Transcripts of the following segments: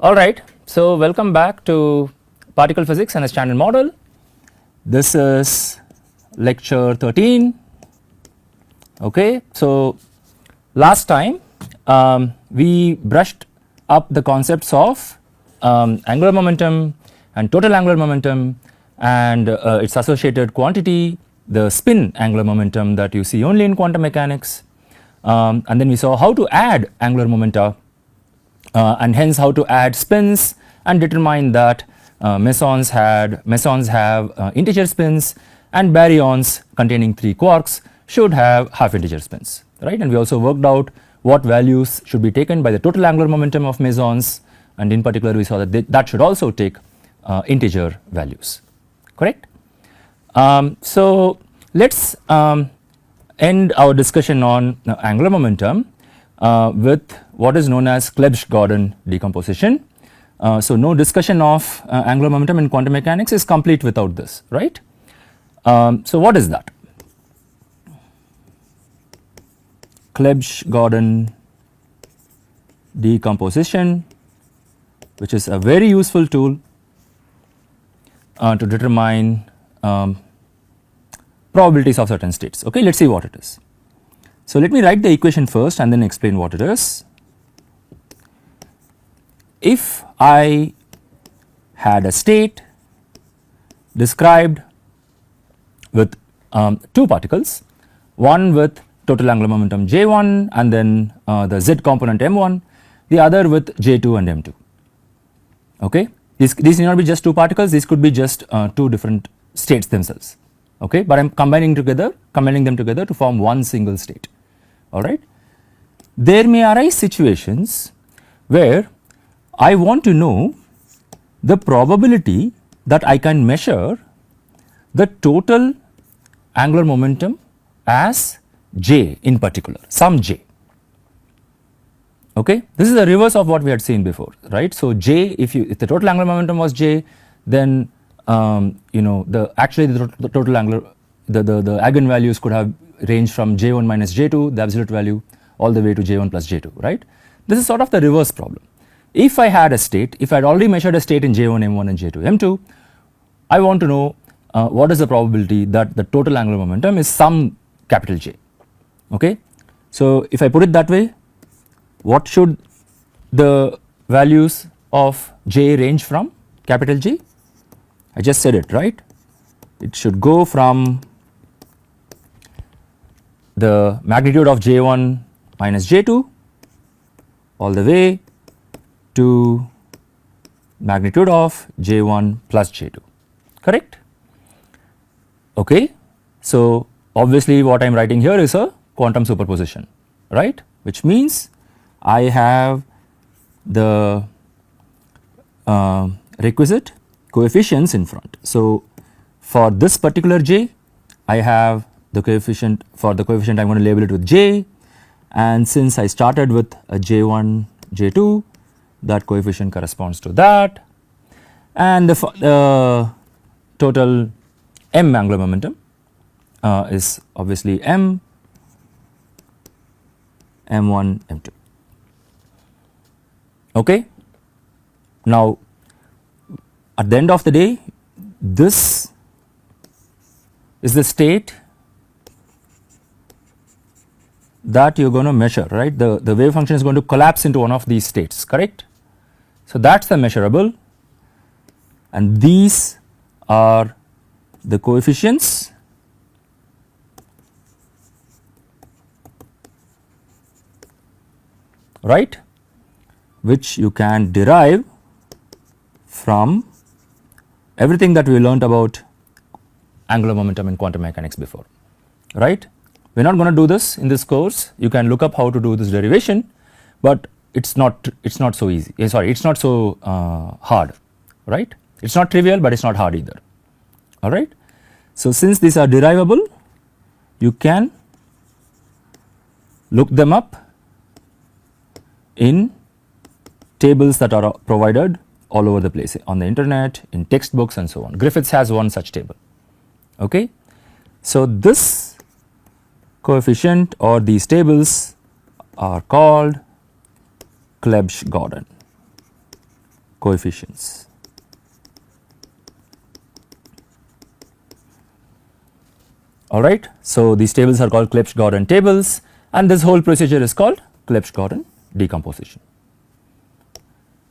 Alright, so welcome back to particle physics and a standard model. This is lecture 13. Okay, so last time we brushed up the concepts of angular momentum and total angular momentum and its associated quantity, the spin angular momentum that you see only in quantum mechanics, and then we saw how to add angular momenta and hence how to add spins and determine that mesons have integer spins and baryons containing 3 quarks should have half integer spins, right. And we also worked out what values should be taken by the total angular momentum of mesons, and in particular we saw that that should also take integer values, correct. So let us end our discussion on angular momentum with what is known as Klebsch-Gordon decomposition. So no discussion of angular momentum in quantum mechanics is complete without this, right. So what is that? Klebsch-Gordon decomposition, which is a very useful tool to determine probabilities of certain states. Okay, let us see what it is. So let me write the equation first and then explain what it is. If I had a state described with 2 particles, one with total angular momentum J1 and then the Z component M1, the other with J2 and M2. Okay, these need not be just 2 particles, these could be just 2 different states themselves. Okay, but I am combining them together to form one single state. Alright. There may arise situations where I want to know the probability that I can measure the total angular momentum as J in particular, some J. Okay, this is the reverse of what we had seen before, right. So J, if the total angular momentum was J, then you know the total angular the eigenvalues could have ranged from J1 minus J2, the absolute value, all the way to J1 plus J2, right. This is sort of the reverse problem. If I had a state, if I had already measured a state in J1 M1 and J2 M2, I want to know what is the probability that the total angular momentum is some capital J. Okay, so if I put it that way, what should the values of J range from, capital J? I just said it, right. It should go from the magnitude of J1 minus J2 all the way to magnitude of J1 plus J2, correct. Okay, so obviously what I am writing here is a quantum superposition, right, which means I have the requisite coefficients in front. So for this particular J, I have the coefficient, for the coefficient I am going to label it with J, and since I started with a J1 J2, that coefficient corresponds to that, and the total M angular momentum is obviously M, M1, M2. Okay. Now at the end of the day, this is the state that you are going to measure, right. The wave function is going to collapse into one of these states, correct. So that is the measurable, and these are the coefficients right, which you can derive from everything that we learnt about angular momentum in quantum mechanics before, right. We are not going to do this in this course, you can look up how to do this derivation, but it is not so easy, sorry, it is not so hard, right. It is not trivial, but it is not hard either, alright. So since these are derivable, you can look them up in tables that are provided all over the place on the internet, in textbooks and so on. Griffiths has one such table, okay. So this coefficient or these tables are called Klebsch-Gordon. coefficients. Alright, so these tables are called Clebsch-Gordan tables, and this whole procedure is called Clebsch-Gordan decomposition.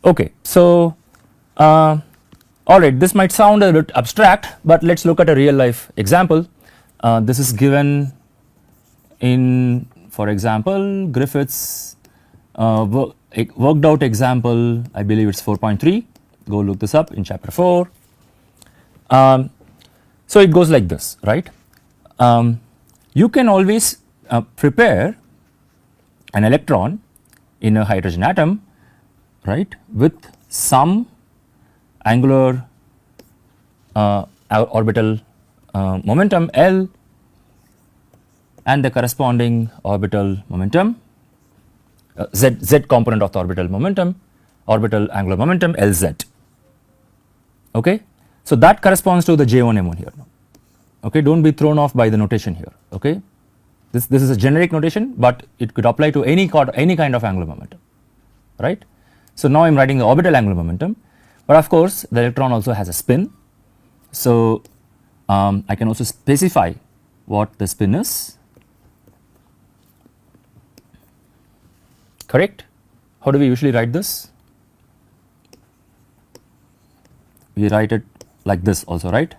Okay, so alright, this might sound a bit abstract, but let us look at a real life example. This is given in, for example, Griffith's worked out example, I believe it is 4.3, go look this up in chapter 4. So it goes like this, right. You can always prepare an electron in a hydrogen atom, right, with some angular orbital momentum L and the corresponding orbital momentum z component of the orbital momentum, orbital angular momentum Lz. Okay. So that corresponds to the J1M1 here now. Okay, do not be thrown off by the notation here. Okay, this is a generic notation, but it could apply to any kind of angular momentum, right. So now I am writing the orbital angular momentum, but of course the electron also has a spin. So I can also specify what the spin is, correct. How do we usually write this? We write it like this also, right.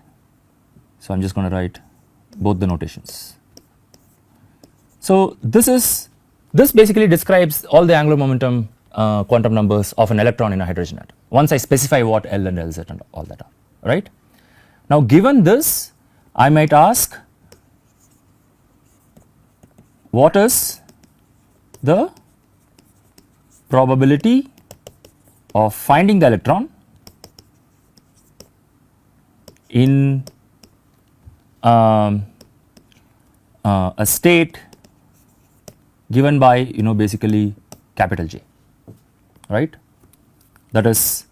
So I am just going to write both the notations. So this basically describes all the angular momentum quantum numbers of an electron in a hydrogen atom, once I specify what L and Lz and all that are, right. Now given this, I might ask, what is the probability of finding the electron in a state given by basically capital J, right, that is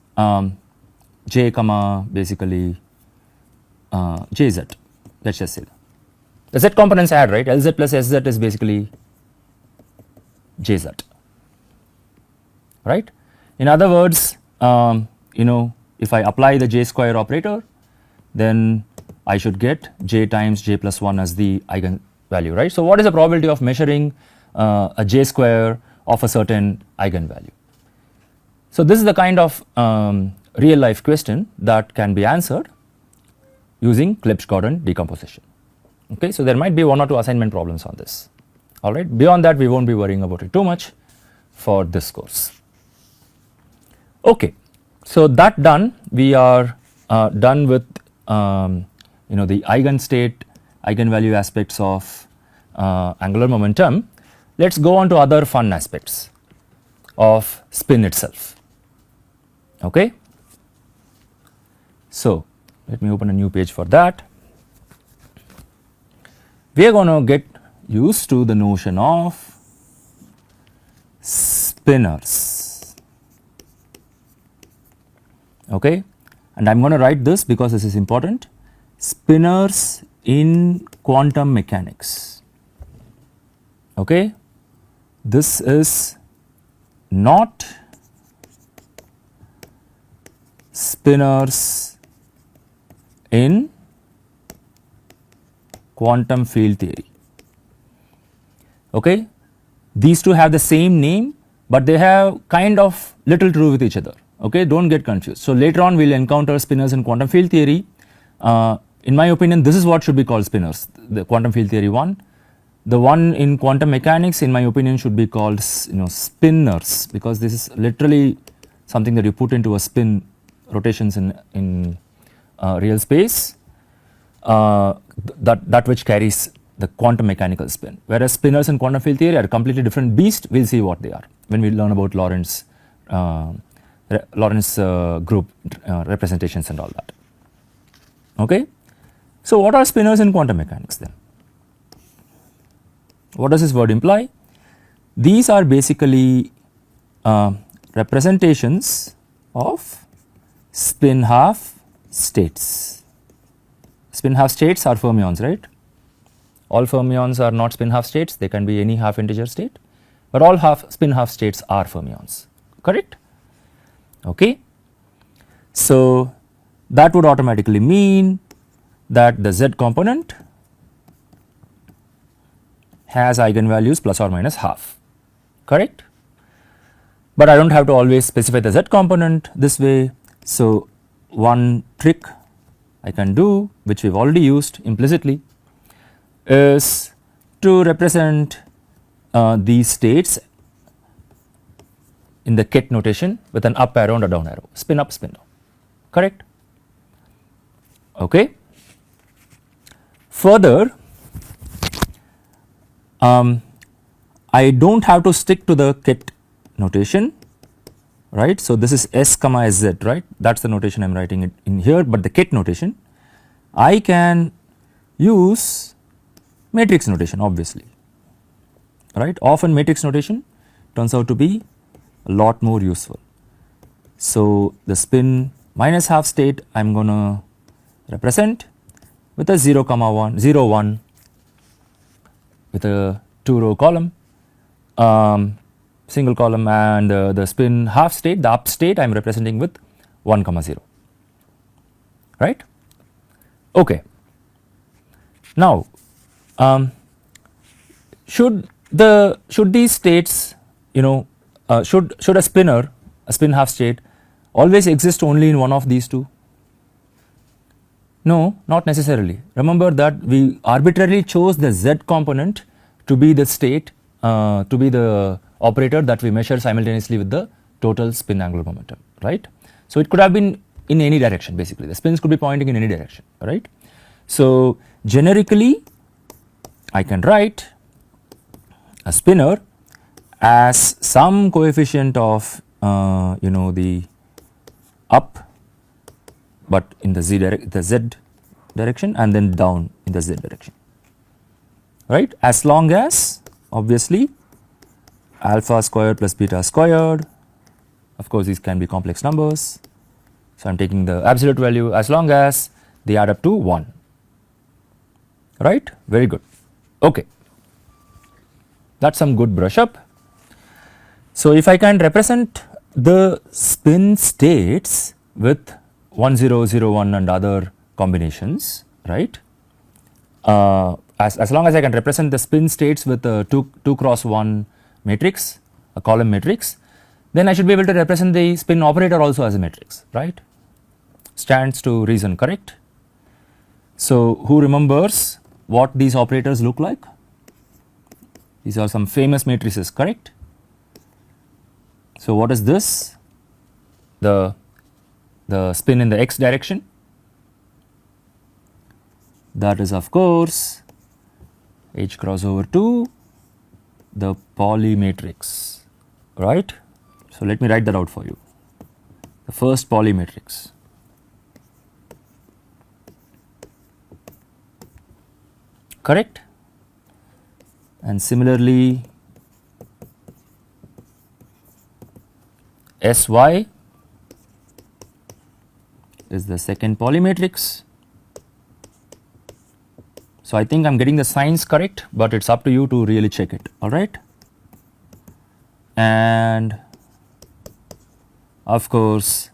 J comma basically Jz, let us just say that. The Z components add, right, Lz plus Sz is basically Jz, right. In other words, if I apply the J square operator, then I should get J times J plus 1 as the eigen value, right. So what is the probability of measuring a J square of a certain eigen value? So this is the kind of real life question that can be answered using Clebsch-Gordan decomposition. Okay, so there might be 1 or 2 assignment problems on this. All right, beyond that we won't be worrying about it too much for this course. Okay, so that done, we are done with the eigenstate, eigenvalue aspects of angular momentum. Let us go on to other fun aspects of spin itself. Okay. So let me open a new page for that. We are going to get used to the notion of spinors. Okay, and I am going to write this because this is important. Spinors in quantum mechanics. Okay, this is not spinors in quantum field theory. Okay, these two have the same name, but they have kind of little to do with each other. Okay, do not get confused. So later on we will encounter spinors in quantum field theory. In my opinion, this is what should be called spinors, the quantum field theory one. The one in quantum mechanics, in my opinion, should be called spinors, because this is literally something that you put into a spin rotations in real space, that which carries the quantum mechanical spin, whereas spinors in quantum field theory are a completely different beast. We will see what they are when we learn about Lorentz group representations and all that. Okay. So what are spinors in quantum mechanics then? What does this word imply? These are basically representations of spin half states. Spin half states are fermions, right? All fermions are not spin half states, they can be any half integer state, but all spin half states are fermions, correct? Okay. So that would automatically mean that the z component has eigenvalues plus or minus half, correct? But I do not have to always specify the z component this way. So one trick I can do, which we have already used implicitly, is to represent these states in the ket notation with an up arrow and a down arrow, spin up, spin down, correct? Okay. Further, I do not have to stick to the ket notation, right. So this is s comma sz, right, that is the notation I am writing it in here, but the ket notation I can use matrix notation obviously, right. Often matrix notation turns out to be a lot more useful. So the spin minus half state I am going to represent with a 0 comma 1 0 1 with a 2 row column, single column, and the spin half state, the up state I am representing with 1 comma 0, right. Okay. Now should these states, you know, should a spinner, a spin half state always exist only in one of these two? No, not necessarily. Remember that we arbitrarily chose the z component to be the state, to be the operator that we measure simultaneously with the total spin angular momentum, right. So it could have been in any direction, basically the spins could be pointing in any direction, right. So generically I can write a spinner as some coefficient of you know, the up but in the z direction and then down in the z direction, right, as long as obviously alpha squared plus beta squared, of course these can be complex numbers, so I am taking the absolute value, as long as they add up to 1, right, very good. Okay, that is some good brush up. So if I can represent the spin states with 1 0 0 1 and other combinations, right, as long as I can represent the spin states with a 2 cross 1 matrix, a column matrix, then I should be able to represent the spin operator also as a matrix, right, stands to reason, correct. So who remembers what these operators look like? These are some famous matrices, correct. So what is this? The spin in the x direction, that is of course H cross over 2, the Pauli matrix, right. So let me write that out for you, the first Pauli matrix, correct. And similarly Sy is the second Pauli matrix. So I think I am getting the signs correct, but it is up to you to really check it, alright. And of course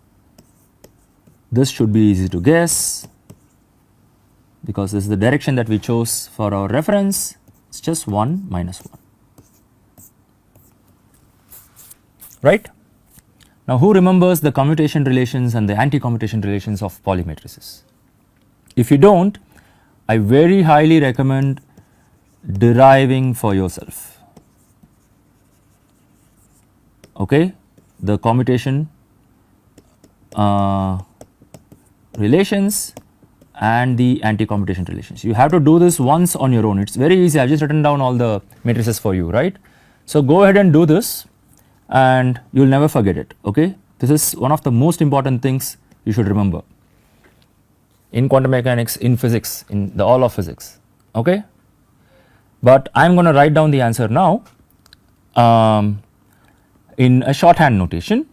this should be easy to guess because this is the direction that we chose for our reference, it is just 1 minus 1, right. Now who remembers the commutation relations and the anti-commutation relations of Pauli matrices? If you do not, I very highly recommend deriving for yourself, okay, the commutation relations and the anti-commutation relations. You have to do this once on your own, it is very easy, I have just written down all the matrices for you, right. So go ahead and do this and you will never forget it, okay. This is one of the most important things you should remember in quantum mechanics, in physics, in the all of physics, okay. But I am going to write down the answer now in a shorthand notation.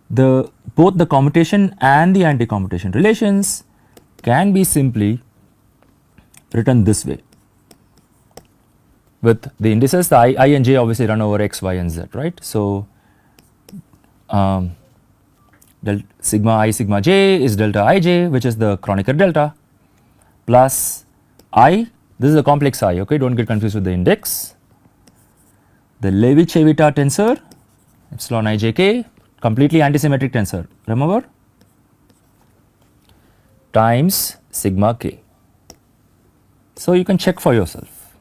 Both the commutation and the anti-commutation relations can be simply written this way, with the indices, the I and j obviously run over x, y and z, right. So sigma I sigma j is delta ij, which is the Kronecker delta, plus I, this is a complex I, okay, do not get confused with the index, the Levi-Civita tensor epsilon ijk, completely antisymmetric tensor, remember, times sigma k. So you can check for yourself,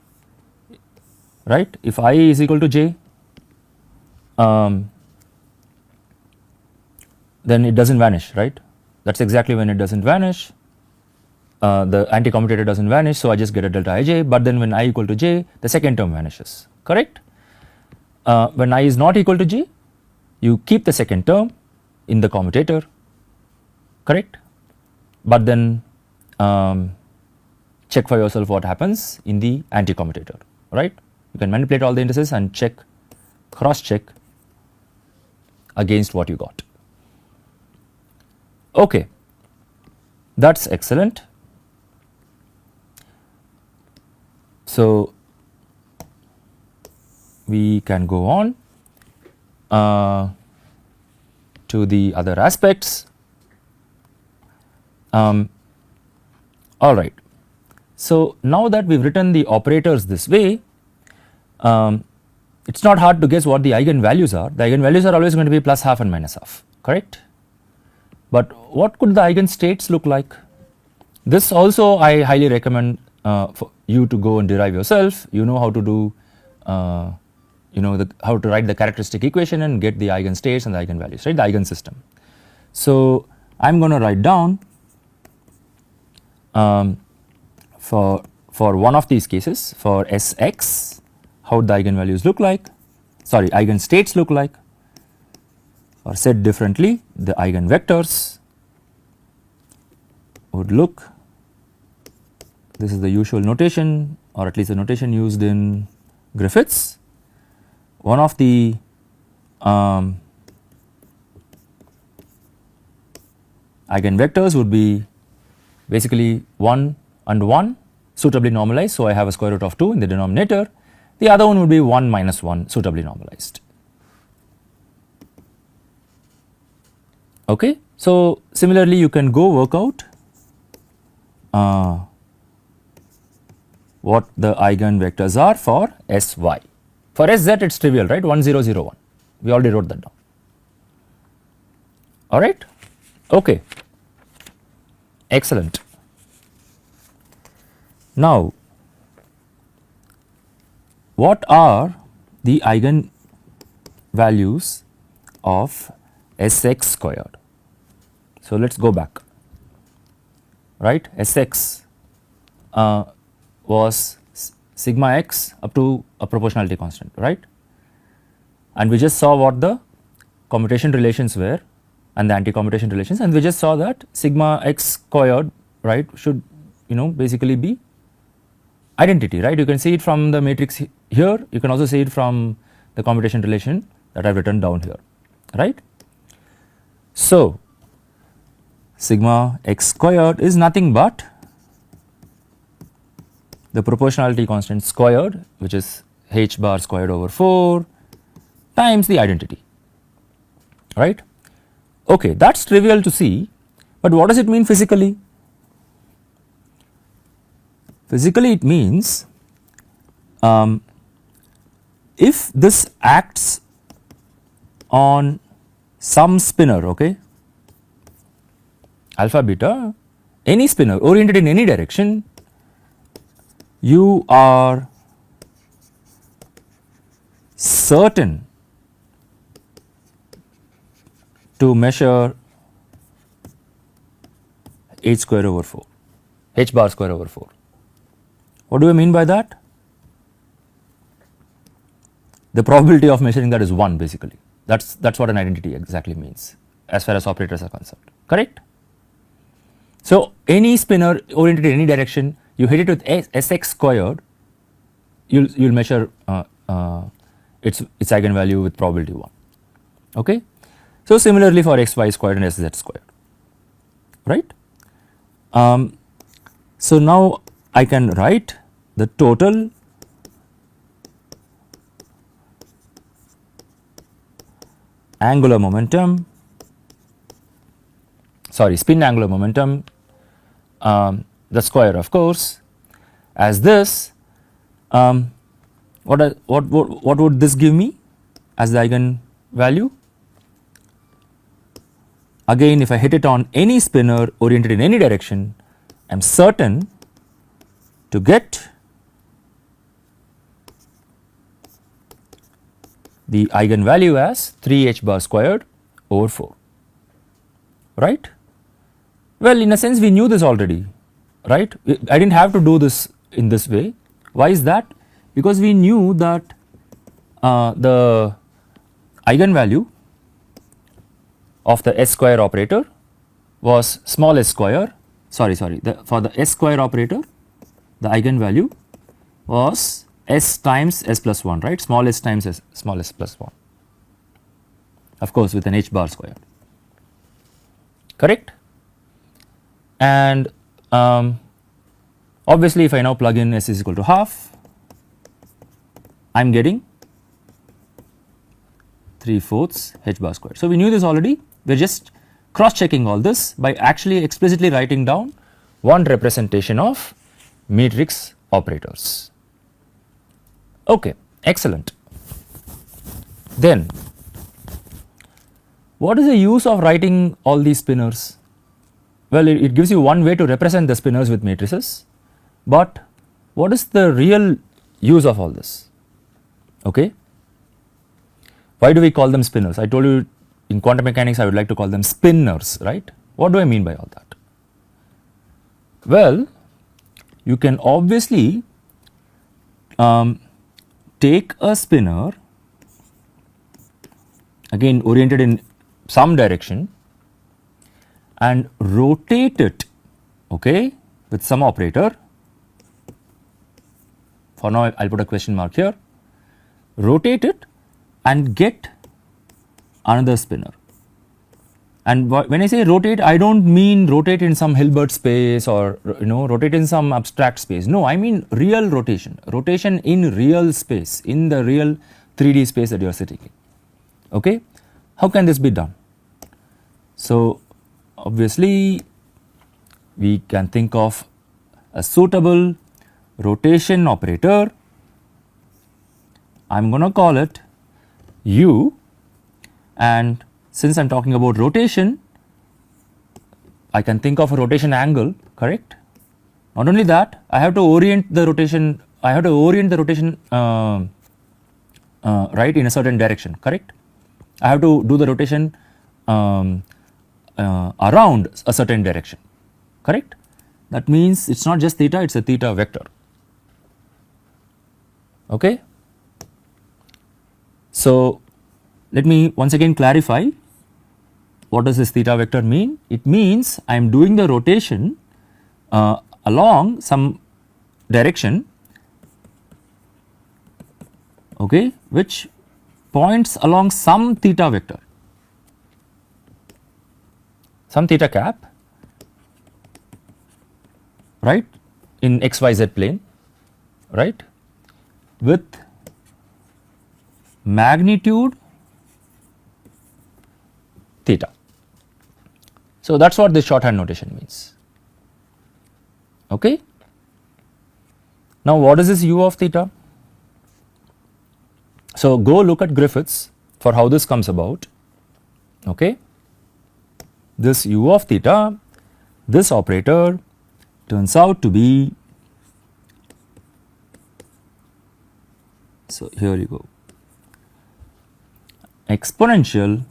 right. If I is equal to j, then it does not vanish, right. That is exactly when it does not vanish, the anti-commutator does not vanish, so I just get a delta ij, but then when I equal to j, the second term vanishes, correct. When I is not equal to j, you keep the second term in the commutator, correct, but then check for yourself what happens in the anti-commutator, right. You can manipulate all the indices and check, cross check against what you got. Okay, that is excellent. So we can go on to the other aspects. All right. So now that we have written the operators this way, it is not hard to guess what the eigenvalues are. The eigenvalues are always going to be plus half and minus half, correct. But what could the eigenstates look like? This also I highly recommend for you to go and derive yourself. You know how to do, how to write the characteristic equation and get the eigenstates and the eigenvalues, right, the eigensystem. So I am going to write down for one of these cases, for Sx, how the eigenvalues look like, sorry, eigenstates look like, or said differently, the eigenvectors would look, this is the usual notation, or at least the notation used in Griffiths. One of the eigenvectors would be basically 1 and 1 suitably normalized. So I have a square root of 2 in the denominator. The other one would be 1 minus 1 suitably normalized. Okay. So similarly you can go work out what the eigenvectors are for Sy. For Sz it is trivial, right, 1 0 0 1, we already wrote that down, alright. Okay, excellent. Now what are the eigenvalues of Sx squared? So let us go back, right. Sx was sigma x up to a proportionality constant, right, and we just saw what the commutation relations were and the anti-commutation relations, and we just saw that sigma x squared, right, should basically be identity, right. You can see it from the matrix here, you can also see it from the commutation relation that I have written down here, right. So sigma x squared is nothing but the proportionality constant squared, which is h bar squared over 4 times the identity, right. Okay, that is trivial to see, but what does it mean physically? Physically it means if this acts on some spinor, okay, alpha beta, any spinor oriented in any direction, you are certain to measure h square over 4, h bar square over 4. What do I mean by that? The probability of measuring that is 1 basically. That's what an identity exactly means as far as operators are concerned, correct. So any spinor oriented in any direction, you hit it with Sx squared, you will measure its eigenvalue with probability 1, okay. So similarly for xy squared and sz squared, right. So now I can write the total angular momentum sorry, spin angular momentum, the square of course, as this. What would this give me as the eigen value? Again, if I hit it on any spinor oriented in any direction, I am certain to get the eigen value as 3 h bar squared over 4, right. Well, in a sense we knew this already, right. I did not have to do this in this way. Why is that? Because we knew that the eigen value of the s square operator was small s square, for the s square operator the eigen value was s times s plus 1, right, small s times s small s plus 1, of course with an h bar square, correct. And obviously if I now plug in s is equal to half, I am getting 3/4 h bar square. So we knew this already, we are just cross checking all this by actually explicitly writing down one representation of matrix operators. Okay, excellent. Then what is the use of writing all these spinors? Well, it gives you one way to represent the spinors with matrices, but what is the real use of all this? Okay. Why do we call them spinors? I told you in quantum mechanics I would like to call them spinors, right. What do I mean by all that? Well, you can obviously take a spinor again oriented in some direction and rotate it, okay, with some operator. For now I will put a question mark here, rotate it and get another spinor. And when I say rotate, I do not mean rotate in some Hilbert space or rotate in some abstract space. No, I mean real rotation, rotation in real space, in the real 3D space that you are sitting in. Okay, how can this be done? So obviously we can think of a suitable rotation operator. I am going to call it U, and since I am talking about rotation, I can think of a rotation angle, correct. Not only that, I have to orient the rotation, right, in a certain direction, correct. I have to do the rotation around a certain direction, correct. That means it is not just theta, it is a theta vector, okay. So let me once again clarify, what does this theta vector mean? It means I am doing the rotation along some direction, okay, which points along some theta vector, some theta cap, right, in xyz plane, right, with magnitude theta. So that is what this shorthand notation means, okay. Now what is this u of theta? So go look at Griffiths for how this comes about, okay. This u of theta, this operator turns out to be, so here you go, exponential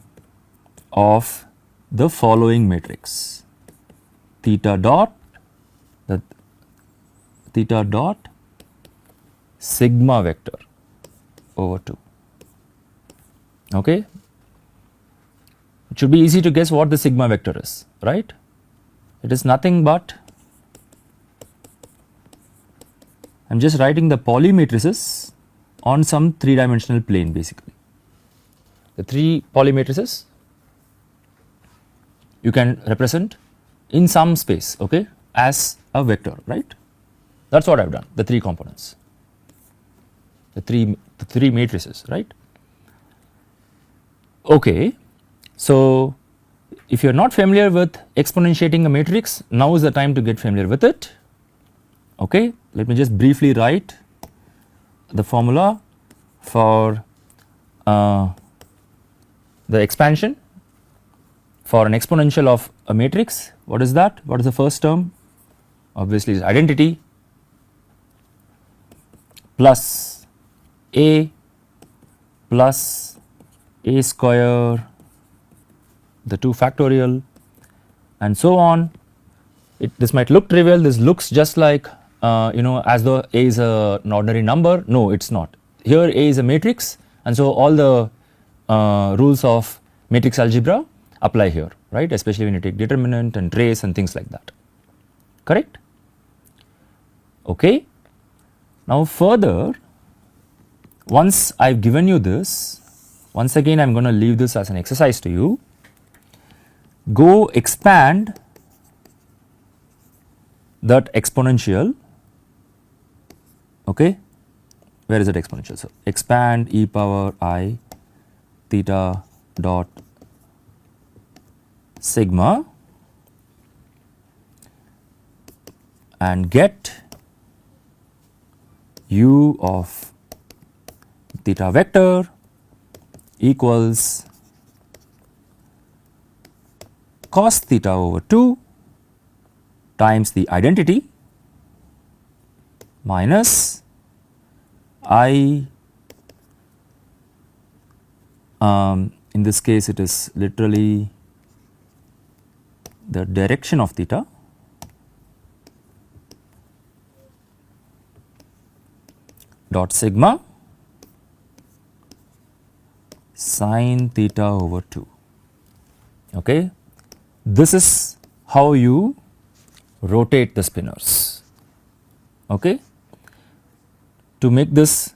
of the following matrix, theta dot sigma vector over 2, okay. It should be easy to guess what the sigma vector is, right. It is nothing but, I am just writing the Pauli matrices on some 3-dimensional plane basically. The 3 Pauli matrices you can represent in some space, okay, as a vector, right. That is what I have done, the 3 components, the three matrices, right. Okay. So if you are not familiar with exponentiating a matrix, now is the time to get familiar with it. Okay, let me just briefly write the formula for the expansion for an exponential of a matrix. What is that? What is the first term? Obviously is identity plus a plus a square, the 2 factorial, and so on. This might look trivial. This looks just like as though a is an ordinary number. No, it is not. Here a is a matrix, and so all the rules of matrix algebra apply here, right, especially when you take determinant and trace and things like that, correct. Okay. Now further, once I have given you this, once again I am going to leave this as an exercise to you. Go expand that exponential. Okay, where is it exponential? So expand e power I theta dot sigma and get u of theta vector equals cos theta over 2 times the identity minus I, in this case it is literally the direction of theta dot sigma sin theta over 2. Okay. This is how you rotate the spinors. Okay. To make this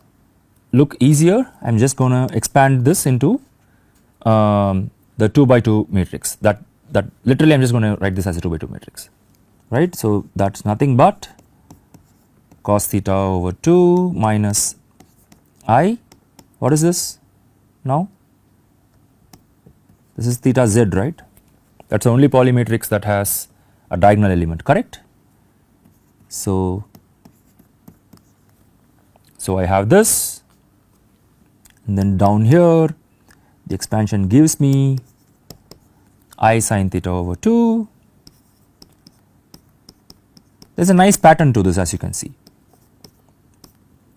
look easier, I am just going to expand this into the 2 by 2 matrix. That literally I am just going to write this as a 2 by 2 matrix, right. So that is nothing but cos theta over 2 minus I. What is this now? This is theta z, right. That is the only polymatrix that has a diagonal element, correct. So I have this, and then down here the expansion gives me I sin theta over 2. There is a nice pattern to this, as you can see,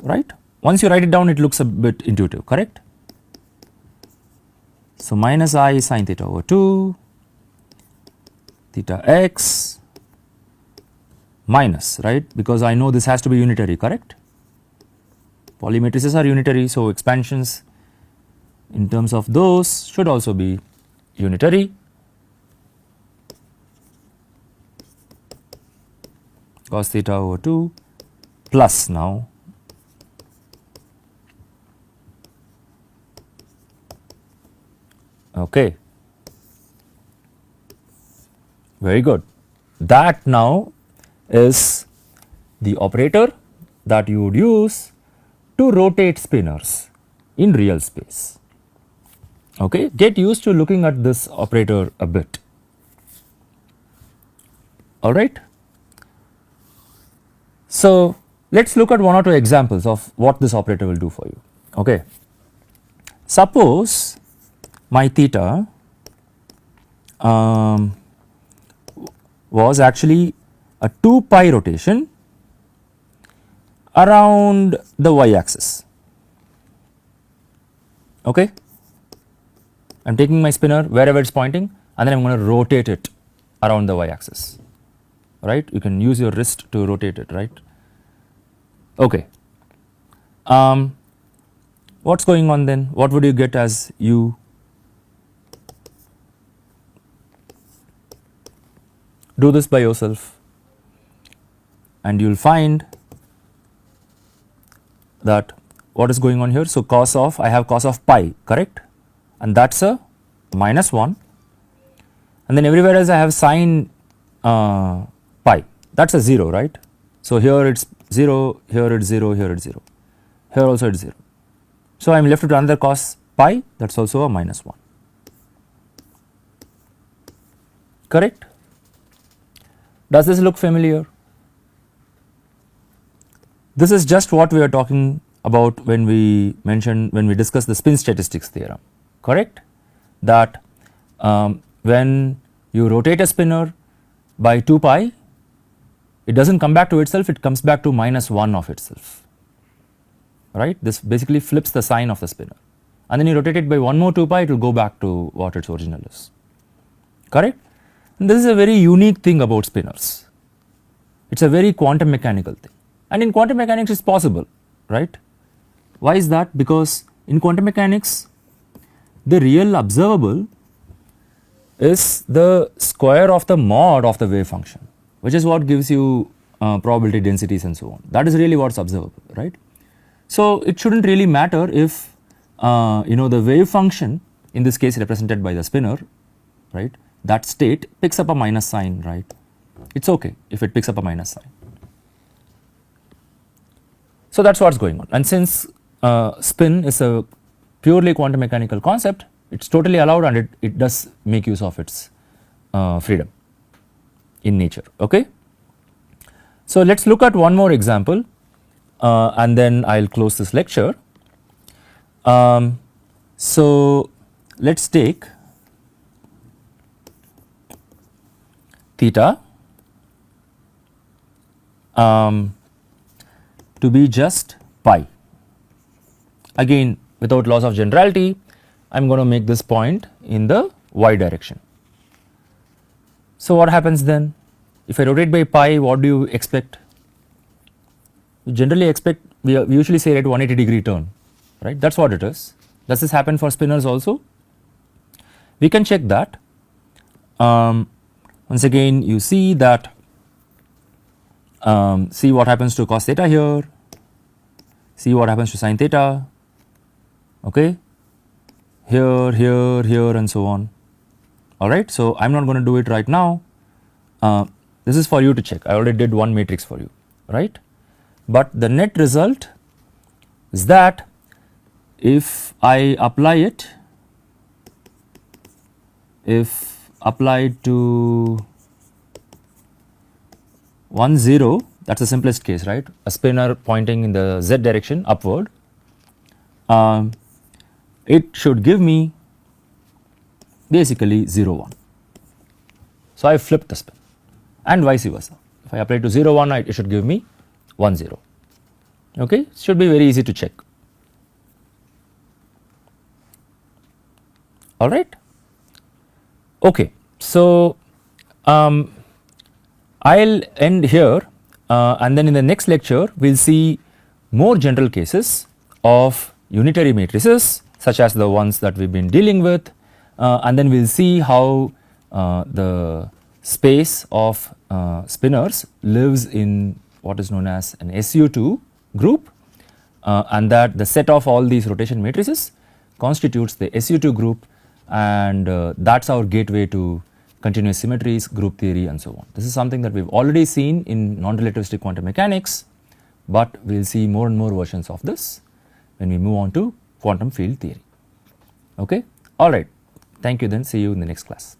right. Once you write it down, it looks a bit intuitive, correct. So minus I sin theta over 2 theta x minus, right, because I know this has to be unitary, correct. Polymatrices are unitary, so expansions in terms of those should also be unitary. Cos theta over 2 plus now okay, very good. That now is the operator that you would use to rotate spinors in real space. Okay, get used to looking at this operator a bit. All right. So let us look at 1 or 2 examples of what this operator will do for you. Okay. Suppose my theta was actually a 2 pi rotation around the y axis. Okay. I am taking my spinor wherever it is pointing, and then I am going to rotate it around the y axis, right. You can use your wrist to rotate it, right. Okay. What is going on then? What would you get as u? Do this by yourself and you will find that what is going on here. So cos of, I have cos of pi, correct, and that is a minus 1, and then everywhere else I have sin pi, that is a 0, right. So here it is 0, here it is 0, here it is 0, here also it is 0. So I am left with another cos pi, that is also a minus 1. correct. Does this look familiar? This is just what we are talking about when we discuss the spin statistics theorem, correct, that when you rotate a spinner by 2 pi, it does not come back to itself, it comes back to -1 of itself, right. This basically flips the sign of the spinner, and then you rotate it by 1 more 2 pi, it will go back to what its original is, correct. And this is a very unique thing about spinners, it is a very quantum mechanical thing, and in quantum mechanics it is possible, right. Why is that? Because in quantum mechanics the real observable is the square of the mod of the wave function, which is what gives you probability densities and so on. That is really what is observable, right. So it should not really matter if the wave function, in this case represented by the spinner, right, that state picks up a minus sign, right. It is okay if it picks up a minus sign. So that is what is going on, and since spin is a purely quantum mechanical concept, it is totally allowed, and it does make use of its freedom in nature, okay. So let us look at one more example and then I will close this lecture. So let us take theta to be just pi. Again, without loss of generality, I am going to make this point in the y direction. So what happens then? If I rotate by pi, what do you expect? You generally expect, we usually say at 180-degree turn, right, that is what it is. Does this happen for spinners also? We can check that. Once again you see that, see what happens to cos theta here, see what happens to sin theta, okay, here, here, here and so on, alright. So I am not going to do it right now, this is for you to check, I already did one matrix for you, right. But the net result is that if I apply it, if applied to 1 0, that is the simplest case, right, a spinner pointing in the z direction upward, it should give me basically 0 1. So I flipped the spin, and vice versa, if I apply to 0 1, it should give me 1 0, okay. It should be very easy to check, alright. Okay, so I will end here, and then in the next lecture we will see more general cases of unitary matrices such as the ones that we have been dealing with, and then we will see how the space of spinners lives in what is known as an SU2 group, and that the set of all these rotation matrices constitutes the SU2 group, and that is our gateway to continuous symmetries, group theory and so on. This is something that we have already seen in non-relativistic quantum mechanics, but we will see more and more versions of this when we move on to quantum field theory, okay. Alright, thank you then, see you in the next class.